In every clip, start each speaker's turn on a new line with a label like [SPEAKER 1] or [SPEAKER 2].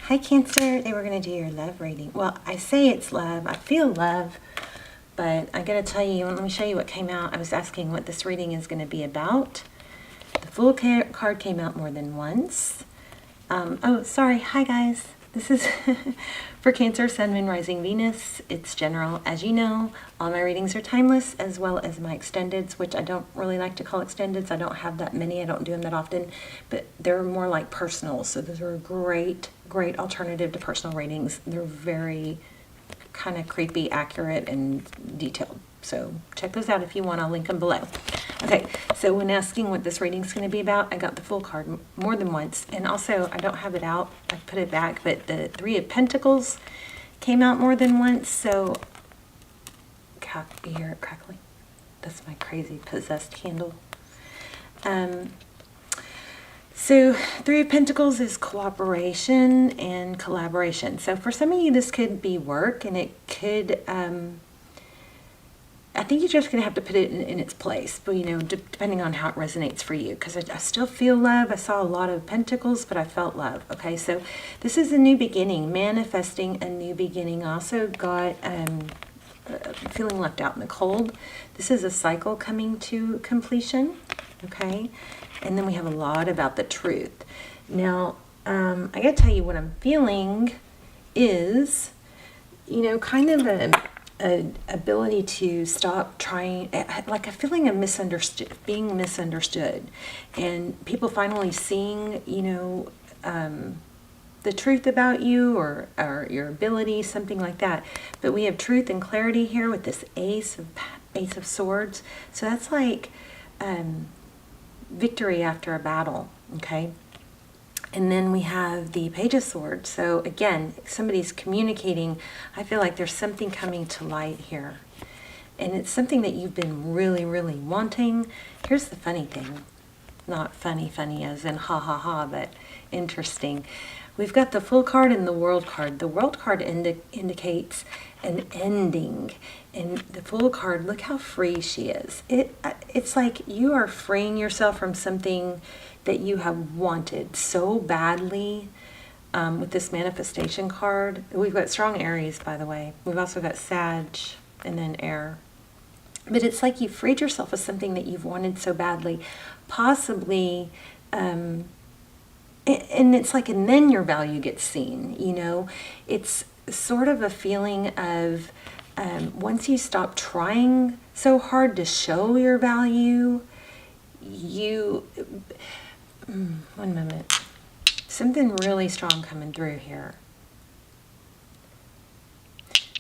[SPEAKER 1] Hi Cancer, today we're going to do your love reading. Well, I say it's love, I feel love, but I got to tell you, let me show you what came out. I was asking what this reading is going to be about. The Fool card came out more than once. Oh, sorry, hi guys. This is for Cancer, Sun, Moon, Rising, Venus. It's general. As you know, all my readings are timeless, as well as my extendeds, which I don't really like to call extendeds. I don't have that many. I don't do them that often, but they're more like personal. So those are a great alternative to personal readings. They're very kind of creepy, accurate, and detailed. So check those out if you want. I'll link them below. Okay, so when asking what this reading is going to be about, I got the Fool card more than once. And also, I don't have it out. I put it back, but the Three of Pentacles came out more than once. So, you hear it crackling? That's my crazy possessed candle. So Three of Pentacles is cooperation and collaboration. So for some of you, this could be work, and it could, I think you're just going to have to put it in its place, but you know, depending on how it resonates for you, because I still feel love. I saw a lot of pentacles, but I felt love. Okay, so this is a new beginning, manifesting a new beginning. I also got feeling left out in the cold. This is a cycle coming to completion. Okay, and then we have a lot about the truth. Now, I got to tell you what I'm feeling is, you know, kind of an ability to stop trying, like a feeling of being misunderstood, and people finally seeing, you know, the truth about you or your ability, something like that. But we have truth and clarity here with this Ace of Swords. So that's like victory after a battle, okay? And then we have the Page of Swords. So again, somebody's communicating. I feel like there's something coming to light here. And it's something that you've been really, really wanting. Here's the funny thing. Not funny as in ha ha ha, but interesting. We've got the Fool card and the World card. The World card indicates an ending. And the Fool card, look how free she is. It's like you are freeing yourself from something that you have wanted so badly. With this manifestation card, we've got strong Aries, by the way. We've also got Sag and then Air. But it's like you freed yourself of something that you've wanted so badly, possibly, and it's like, and then your value gets seen, you know? It's sort of a feeling of, once you stop trying so hard to show your value, one moment. Something really strong coming through here.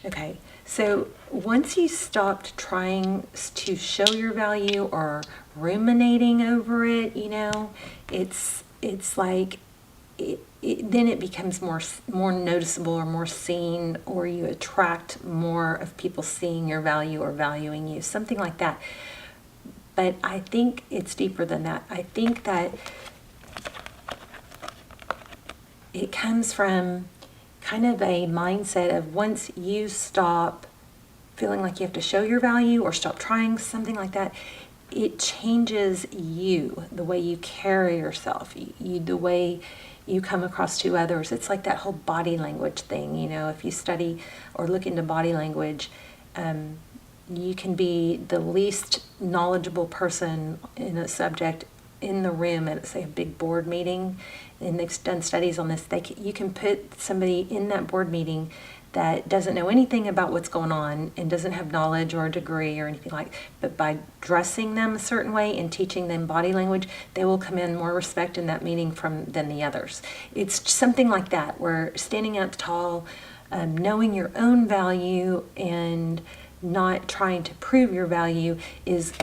[SPEAKER 1] Okay, so once you stopped trying to show your value or ruminating over it, you know, it's like then it becomes more noticeable or more seen, or you attract more of people seeing your value or valuing you, something like that. But I think it's deeper than that. I think that it comes from kind of a mindset of once you stop feeling like you have to show your value or stop trying, something like that, it changes you, the way you carry yourself, the way you come across to others. It's like that whole body language thing, you know, if you study or look into body language, you can be the least knowledgeable person in a subject in the room at, say, a big board meeting, and they've done studies on this. You can put somebody in that board meeting that doesn't know anything about what's going on and doesn't have knowledge or a degree or anything like, but by dressing them a certain way and teaching them body language, they will come in more respect in that meeting than the others. It's something like that, where standing out tall, knowing your own value and not trying to prove your value is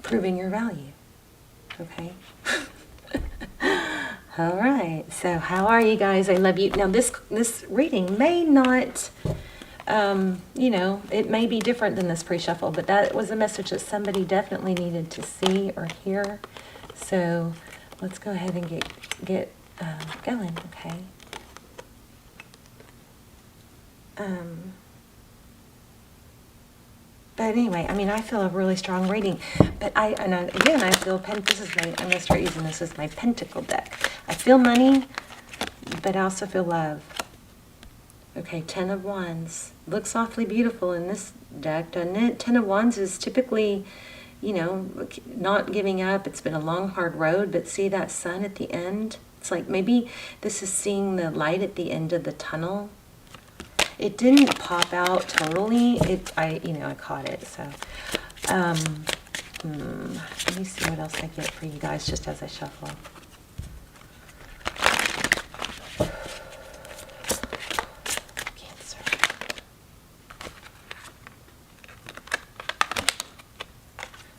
[SPEAKER 1] proving your value. Okay. All right, so how are you guys? I love you. Now this reading may not, you know, it may be different than this pre-shuffle, but that was a message that somebody definitely needed to see or hear. So let's go ahead and get going, okay? But anyway, I mean, I feel a really strong reading. But again, I feel, I'm going to start using this as my pentacle deck. I feel money, but I also feel love. Okay, 10 of Wands. Looks awfully beautiful in this deck, doesn't it? 10 of Wands is typically, you know, not giving up. It's been a long, hard road, but see that sun at the end? It's like maybe this is seeing the light at the end of the tunnel. It didn't pop out totally. I caught it. So, let me see what else I get for you guys just as I shuffle. Cancer.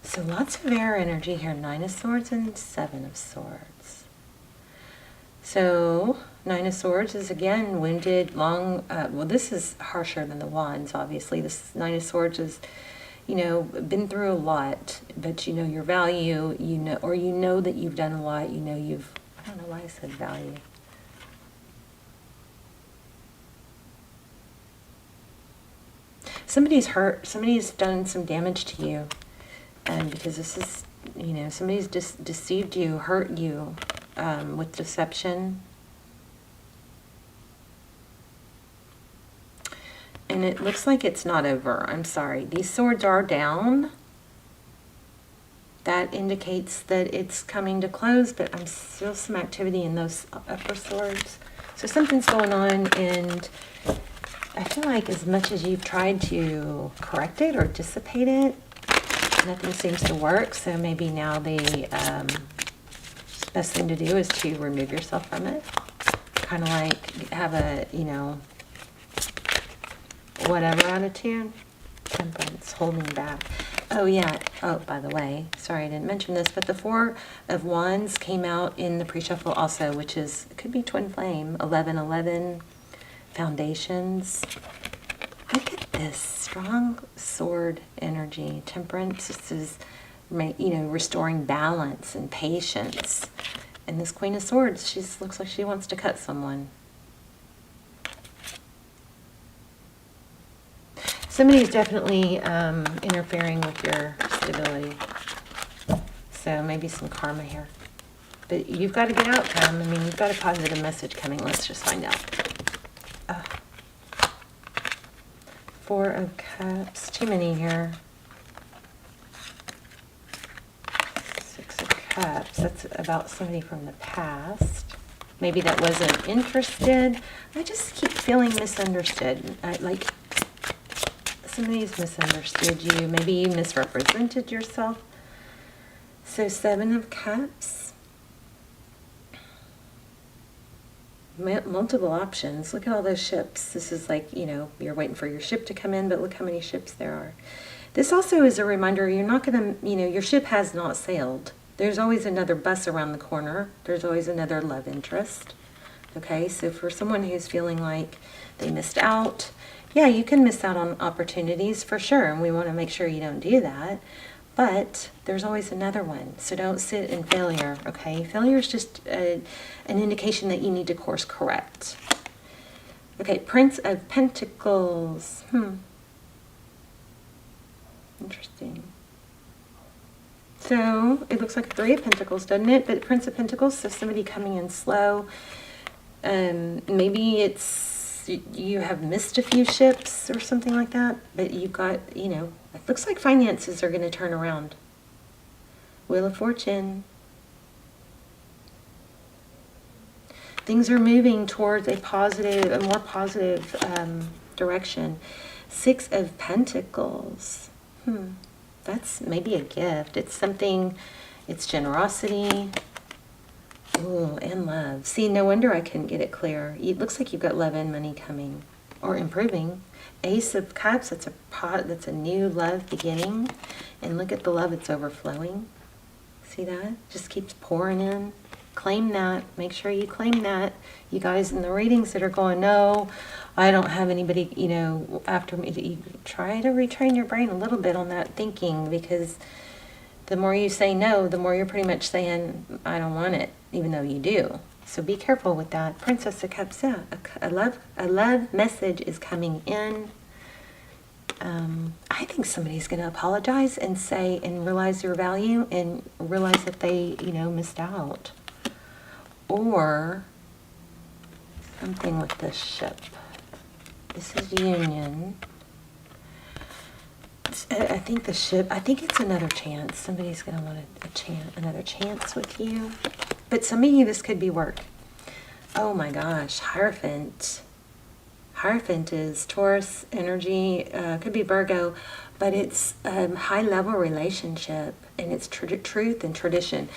[SPEAKER 1] So lots of air energy here. 9 of Swords and 7 of Swords. So 9 of Swords is again wounded, long. Well, this is harsher than the Wands, obviously. This 9 of Swords is, you know, been through a lot, but you know your value, you know that you've done a lot. You know I don't know why I said value. Somebody's hurt. Somebody's done some damage to you, and because this is, you know, somebody's deceived you, hurt you. With deception. And it looks like it's not over. I'm sorry. These swords are down. That indicates that it's coming to close, but I'm still some activity in those upper swords. So something's going on, and I feel like as much as you've tried to correct it or dissipate it, nothing seems to work. So maybe now the best thing to do is to remove yourself from it. Kind of like have a, you know, whatever attitude. Temperance, holding back. Oh yeah, oh by the way, sorry I didn't mention this, but the 4 of Wands came out in the pre-shuffle also, which is, it could be twin flame, 1111, foundations. Look at this, strong sword energy. Temperance, this is, you know, restoring balance and patience. And this Queen of Swords, she looks like she wants to cut someone. Somebody's definitely interfering with your stability. So maybe some karma here. But you've got a good outcome. I mean, you've got a positive message coming. Let's just find out. 4 of Cups. Too many here. 6 of Cups. That's about somebody from the past. Maybe that wasn't interested. I just keep feeling misunderstood. Like somebody's misunderstood you. Maybe you misrepresented yourself. So 7 of Cups. Multiple options. Look at all those ships. This is like, you know, you're waiting for your ship to come in, but look how many ships there are. This also is a reminder you're not going to, you know, your ship has not sailed. There's always another bus around the corner. There's always another love interest. Okay, so for someone who's feeling like they missed out, yeah, you can miss out on opportunities for sure, and we want to make sure you don't do that. But there's always another one, so don't sit in failure, okay? Failure is just an indication that you need to course correct. Okay, Prince of Pentacles. Interesting. So it looks like 3 of Pentacles, doesn't it? But Prince of Pentacles, so somebody coming in slow. Maybe it's you have missed a few ships or something like that, but you've got, you know, it looks like finances are going to turn around. Wheel of Fortune. Things are moving towards a more positive direction. 6 of Pentacles. That's maybe a gift. It's something, it's generosity. Ooh, and love. See, no wonder I couldn't get it clear. It looks like you've got love and money coming or improving. Ace of Cups, that's a new love beginning. And look at the love, it's overflowing. See that? Just keeps pouring in. Claim that. Make sure you claim that. You guys in the readings that are going, no, I don't have anybody, you know, after me. You try to retrain your brain a little bit on that thinking, because the more you say no, the more you're pretty much saying, I don't want it, even though you do. So be careful with that. Princess of Cups, yeah, a love message is coming in. I think somebody's going to apologize and say, and realize your value and realize that they, missed out. Or something with this ship. This is union. I think the ship, I think it's another chance. Somebody's going to want another chance with you. But some of you, this could be work. Oh my gosh, Hierophant. Hierophant is Taurus energy, could be Virgo, but it's a high-level relationship, and it's truth and tradition.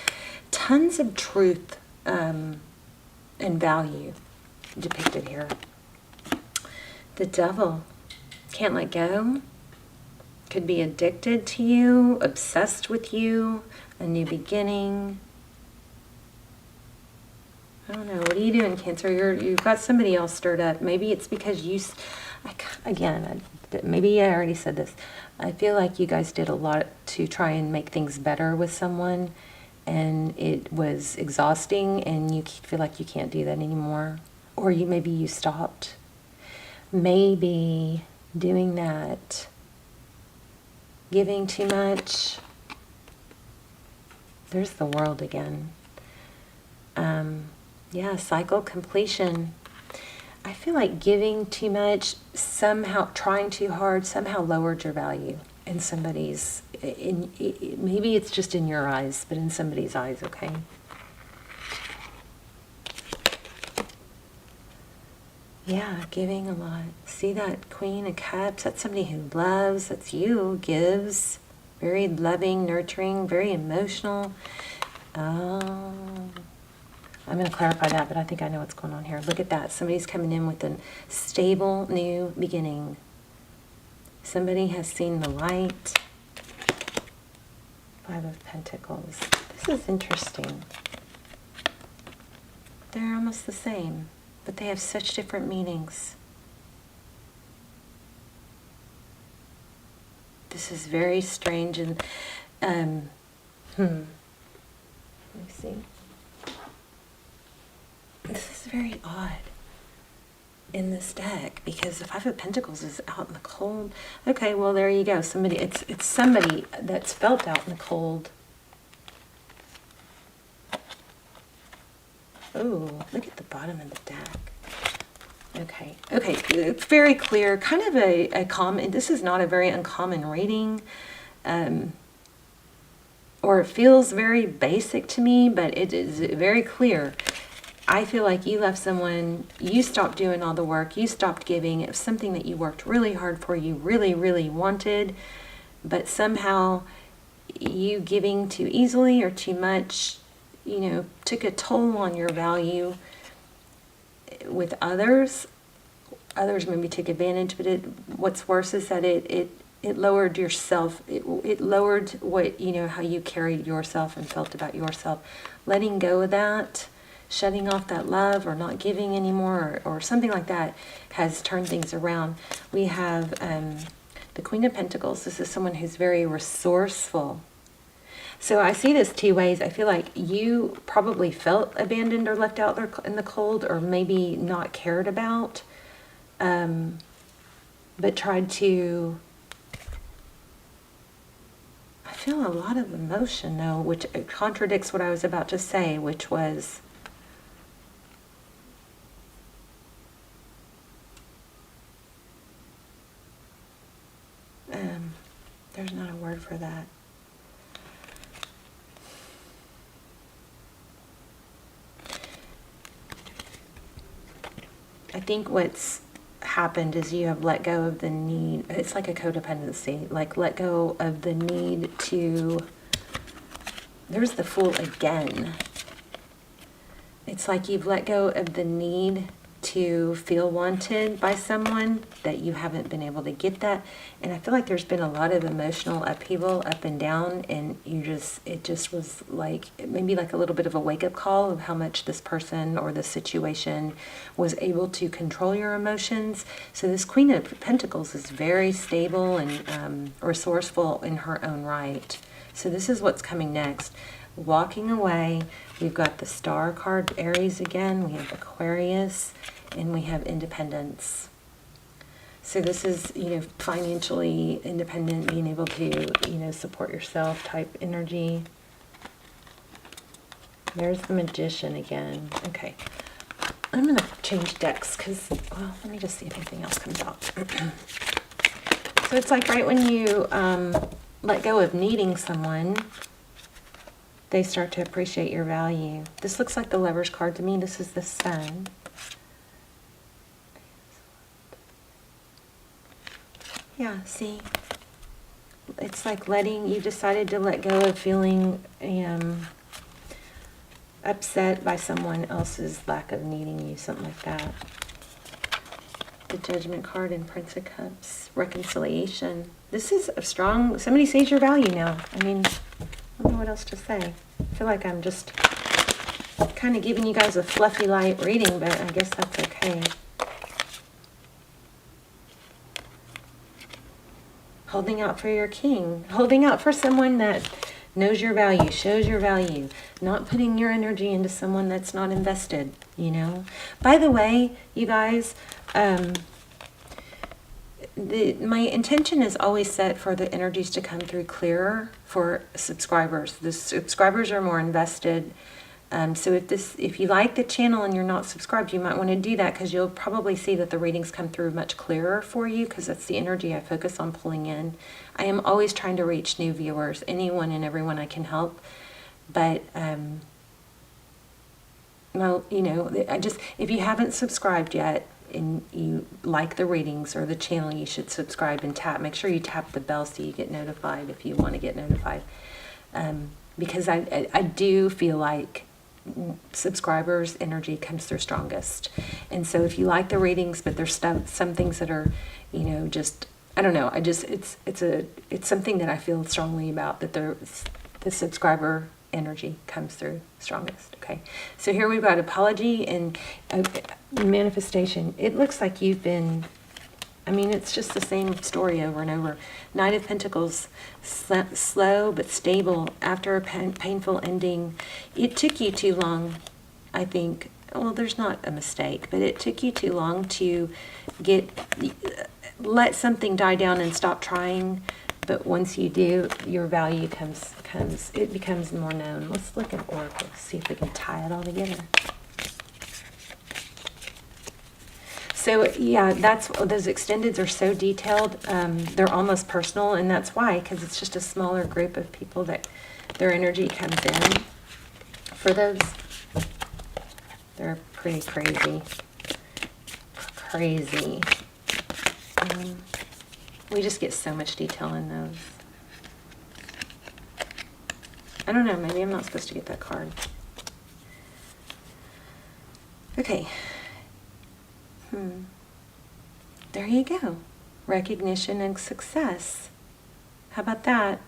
[SPEAKER 1] Tons of truth and value depicted here. The Devil, can't let go, could be addicted to you, obsessed with you, a new beginning. I don't know. What are you doing, Cancer? You've got somebody else stirred up. Maybe it's because maybe I already said this. I feel like you guys did a lot to try and make things better with someone, and it was exhausting, and you feel like you can't do that anymore. Or maybe you stopped. Maybe doing that, giving too much. There's the World again. Yeah, cycle completion. I feel like giving too much, somehow trying too hard, somehow lowered your value in somebody's, maybe it's just in your eyes, but in somebody's eyes, okay? Yeah, giving a lot. See that Queen of Cups? That's somebody who loves, that's you, gives, very loving, nurturing, very emotional. I'm going to clarify that, but I think I know what's going on here. Look at that. Somebody's coming in with a stable new beginning. Somebody has seen the light. 5 of Pentacles. This is interesting. They're almost the same, but they have such different meanings. This is very strange and, let me see. This is very odd in this deck because the 5 of Pentacles is out in the cold. Okay, well there you go. It's somebody that's felt out in the cold. Oh, look at the bottom of the deck. Okay, it's very clear. Kind of a common. This is not a very uncommon reading, or it feels very basic to me, but it is very clear. I feel like you left someone, you stopped doing all the work, you stopped giving. It was something that you worked really hard for, you really, really wanted, but somehow you giving too easily or too much, took a toll on your value with others. Others maybe took advantage, but what's worse is that it lowered yourself. It lowered what, how you carried yourself and felt about yourself. Letting go of that, shutting off that love or not giving anymore or something like that has turned things around. We have the Queen of Pentacles. This is someone who's very resourceful. So I see this 2 ways. I feel like you probably felt abandoned or left out there in the cold, or maybe not cared about, but tried to... I feel a lot of emotion though, which contradicts what I was about to say, which was... there's not a word for that. I think what's happened is you have let go of the need. It's like a codependency, like let go of the need to... There's the Fool again. It's like you've let go of the need to feel wanted by someone, that you haven't been able to get that. And I feel like there's been a lot of emotional upheaval up and down, and it just was like maybe like a little bit of a wake-up call of how much this person or this situation was able to control your emotions. So this Queen of Pentacles is very stable and resourceful in her own right. So this is what's coming next. Walking away. We've got the Star card, Aries again. We have Aquarius, and we have Independence. So this is, financially independent, being able to, support yourself type energy. There's the Magician again. Okay. I'm going to change decks because, well, let me just see if anything else comes out. So it's like right when you let go of needing someone, they start to appreciate your value. This looks like the Lover's card to me. This is the Sun. Yeah, see? It's like you decided to let go of feeling upset by someone else's lack of needing you, something like that. The Judgment card and Prince of Cups, reconciliation. This is a strong, somebody sees your value now. I mean, I don't know what else to say. I feel like I'm just kind of giving you guys a fluffy light reading, but I guess that's okay. Holding out for your king. Holding out for someone that knows your value, shows your value. Not putting your energy into someone that's not invested, By the way, you guys, my intention is always set for the energies to come through clearer for subscribers. The subscribers are more invested. So if you like the channel and you're not subscribed, you might want to do that, because you'll probably see that the readings come through much clearer for you, because that's the energy I focus on pulling in. I am always trying to reach new viewers, anyone and everyone I can help. But, if you haven't subscribed yet and you like the readings or the channel, you should subscribe and make sure you tap the bell so you get notified if you want to get notified. Because I do feel like subscribers' energy comes through strongest. And so if you like the readings, but there's some things that are, just, I don't know, it's something that I feel strongly about, that the subscriber energy comes through strongest. Okay, so here we've got apology and manifestation. It looks like you've been, it's just the same story over and over. Knight of Pentacles, slow but stable after a painful ending. It took you too long, I think. Well, there's not a mistake, but it took you too long to let something die down and stop trying. But once you do, your value it becomes more known. Let's look at Oracle, see if we can tie it all together. So yeah, those extendeds are so detailed. They're almost personal, and that's why, because it's just a smaller group of people that their energy comes in. For those, they're pretty crazy. We just get so much detail in those. I don't know, maybe I'm not supposed to get that card. Okay. There you go. Recognition and success. How about that?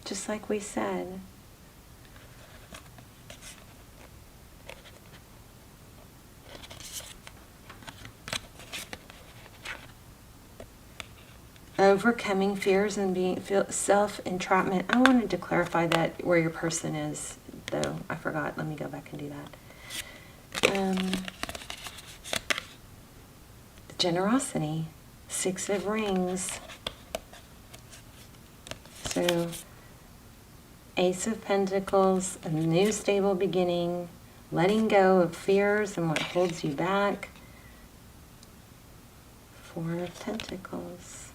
[SPEAKER 1] Just like we said. Overcoming fears and being self-entrapment. I wanted to clarify that where your person is, though. I forgot. Let me go back and do that. Generosity. 6 of Rings. So, Ace of Pentacles, a new stable beginning, letting go of fears and what holds you back. 4 of Pentacles.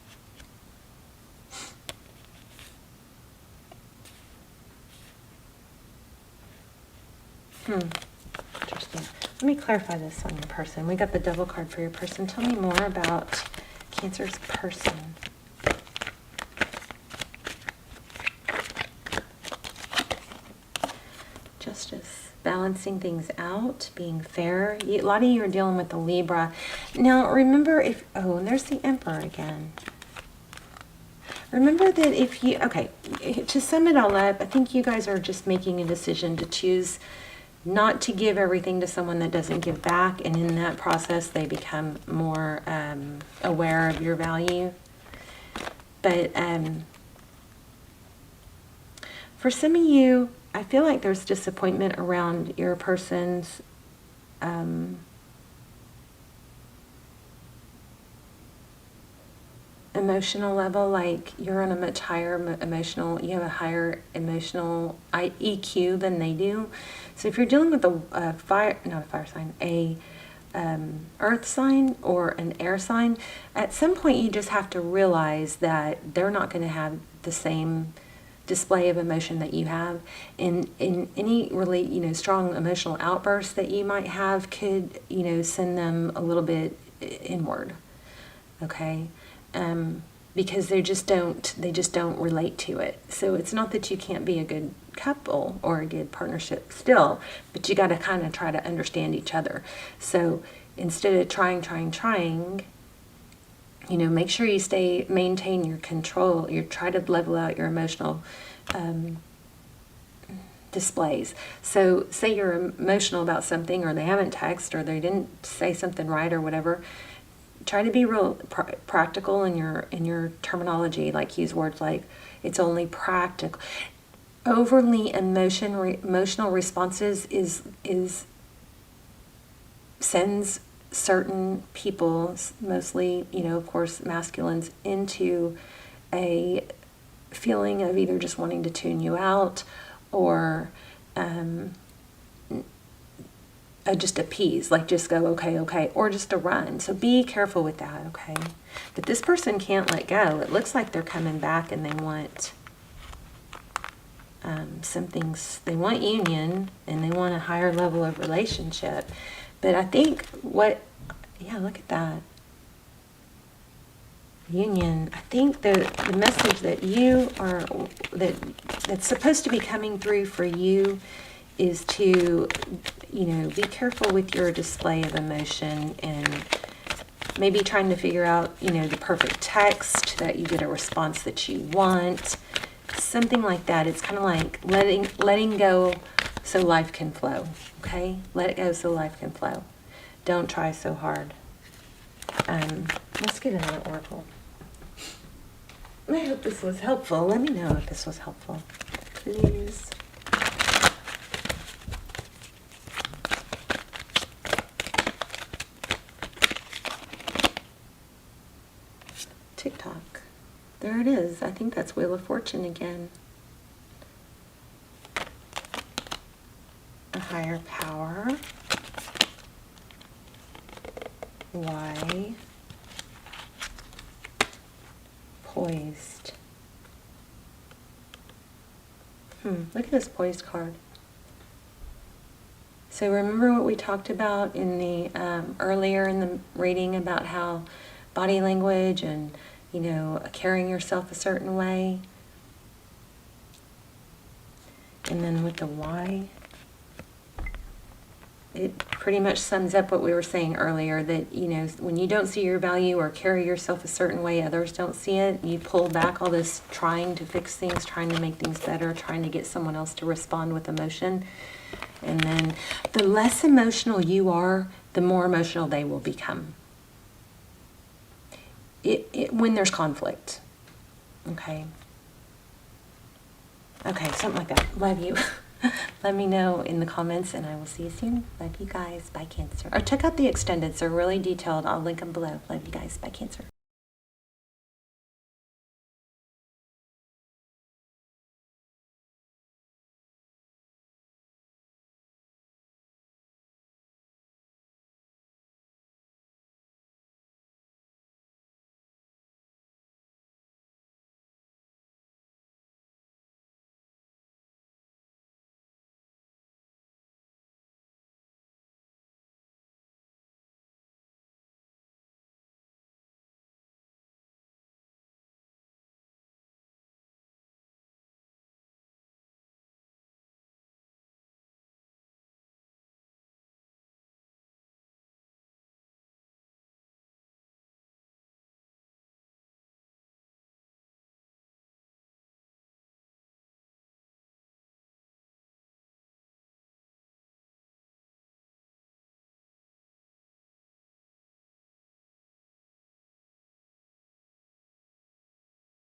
[SPEAKER 1] Interesting. Let me clarify this on your person. We got the Devil card for your person. Tell me more about Cancer's person. Justice. Balancing things out, being fair. A lot of you are dealing with the Libra. Now, remember and there's the Emperor again. Remember that to sum it all up, I think you guys are just making a decision to choose not to give everything to someone that doesn't give back, and in that process they become more aware of your value. But for some of you, I feel like there's disappointment around your person's emotional level, like you're on a much higher emotional, you have a higher emotional EQ than they do. So if you're dealing with a fire, not a fire sign, a earth sign or an air sign, at some point you just have to realize that they're not going to have the same display of emotion that you have. In any really, strong emotional outbursts that you might have could, send them a little bit inward. Okay. Because they just don't relate to it. So it's not that you can't be a good couple or a good partnership still, but you got to kind of try to understand each other. So instead of trying, make sure you maintain your control. You try to level out your emotional displays. So say you're emotional about something, or they haven't texted, or they didn't say something right, or whatever. Try to be real practical in your terminology. Like use words like it's only practical. Overly emotional responses sends certain people, mostly of course masculines, into a feeling of either just wanting to tune you out or just appease, like just go okay, or just to run. So be careful with that, okay? But this person can't let go. It looks like they're coming back and they want they want union and they want a higher level of relationship. But I think look at that. Union. I think the message that that's supposed to be coming through for you is to, be careful with your display of emotion, and maybe trying to figure out, the perfect text that you get a response that you want, something like that. It's kind of like letting go so life can flow, okay? Let it go so life can flow. Don't try so hard. Let's get another oracle. I hope this was helpful. Let me know if this was helpful, please. TikTok. There it is. I think that's Wheel of Fortune again. A higher power. Why? Poised. Look at this poised card. So remember what we talked about in the earlier in the reading about how body language and carrying yourself a certain way. And then with the why, it pretty much sums up what we were saying earlier, that, when you don't see your value or carry yourself a certain way, others don't see it, you pull back all this trying to fix things, trying to make things better, trying to get someone else to respond with emotion. And then the less emotional you are, the more emotional they will become. When there's conflict. Okay, something like that. Love you. Let me know in the comments, and I will see you soon. Love you guys. Bye, Cancer. Or check out the extendeds. They're really detailed. I'll link them below. Love you guys. Bye, Cancer.